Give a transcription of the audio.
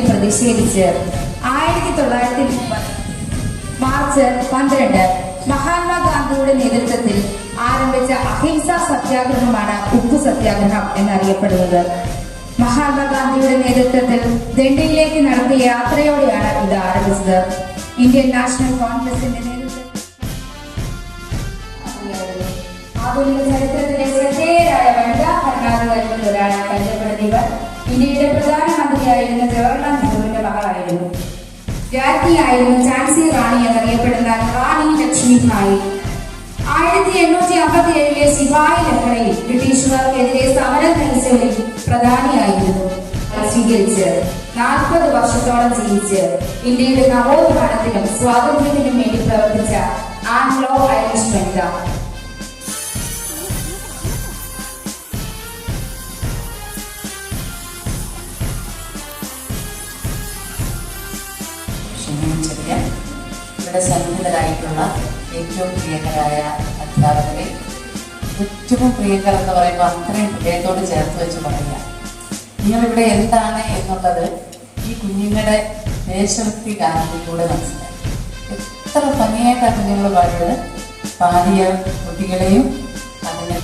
പ്രതിഷേധിച്ച് 1930 മാർച്ച് 12 മഹാത്മാഗാന്ധിയുടെ നേതൃത്വത്തിൽ ആരംഭിച്ച അഹിംസാ സത്യാഗ്രഹമാണ് ഉപ്പു സത്യാഗ്രഹം എന്നറിയപ്പെടുന്നത്. മഹാത്മാഗാന്ധിയുടെ നേതൃത്വത്തിൽ ദണ്ഡിയിലേക്ക് നടത്തിയ യാത്രയോടെയാണ് ഇത് ആരംഭിച്ചത്. ഇന്ത്യൻ നാഷണൽ കോൺഗ്രസിന്റെ നേതൃത്വത്തിൽ ആധുനിക ചരിത്രത്തിലെ ശ്രദ്ധേയരായ വനിതാ ഭരണാധികാരികളിൽ ഒരാളായി കരുതപ്പെടുന്നവർ ഇന്ത്യയുടെ പ്രധാനമന്ത്രിയായിരുന്ന ജവഹർലാൽ നെഹ്റുവിന്റെ മകളായിരുന്നു. രാജ്ഞിയായിരുന്നു ഝാൻസി റാണി എന്നറിയപ്പെടുന്ന റാണി ലക്ഷ്മിഭായി. 1857 സിപായി ലഹളയിൽ ബ്രിട്ടീഷുകാർക്കെതിരെ സമരം നയിച്ചവരിൽ പ്രധാനിയായിരുന്നു. സ്വീകരിച്ച് 40 വർഷത്തോളം ജീവിച്ച് ഇന്ത്യയുടെ നവോത്ഥാനത്തിനും സ്വാതന്ത്ര്യത്തിനും വേണ്ടി പ്രവർത്തിച്ച ആംഗ്ലോ ഐറിഷ് വനിത. ഇവിടെ സന്നിഹിതരായിട്ടുള്ള ഏറ്റവും പ്രിയങ്കരായ അധ്യാപകരെ, ഏറ്റവും പ്രിയങ്കർ എന്ന് പറയുമ്പോൾ അത്രയും ഹൃദയത്തോട് ചേർത്ത് വെച്ച് പറയുക. നിങ്ങളിവിടെ എന്താണ് എന്നുള്ളത് ഈ കുഞ്ഞുങ്ങളുടെ ദേശഭക്തി ഗാനത്തിലൂടെ മനസ്സിലായി. എത്ര ഭംഗിയായിട്ടാണ് കുഞ്ഞുങ്ങൾ പാടിയത്. പാടിയ കുട്ടികളെയും അതിനെ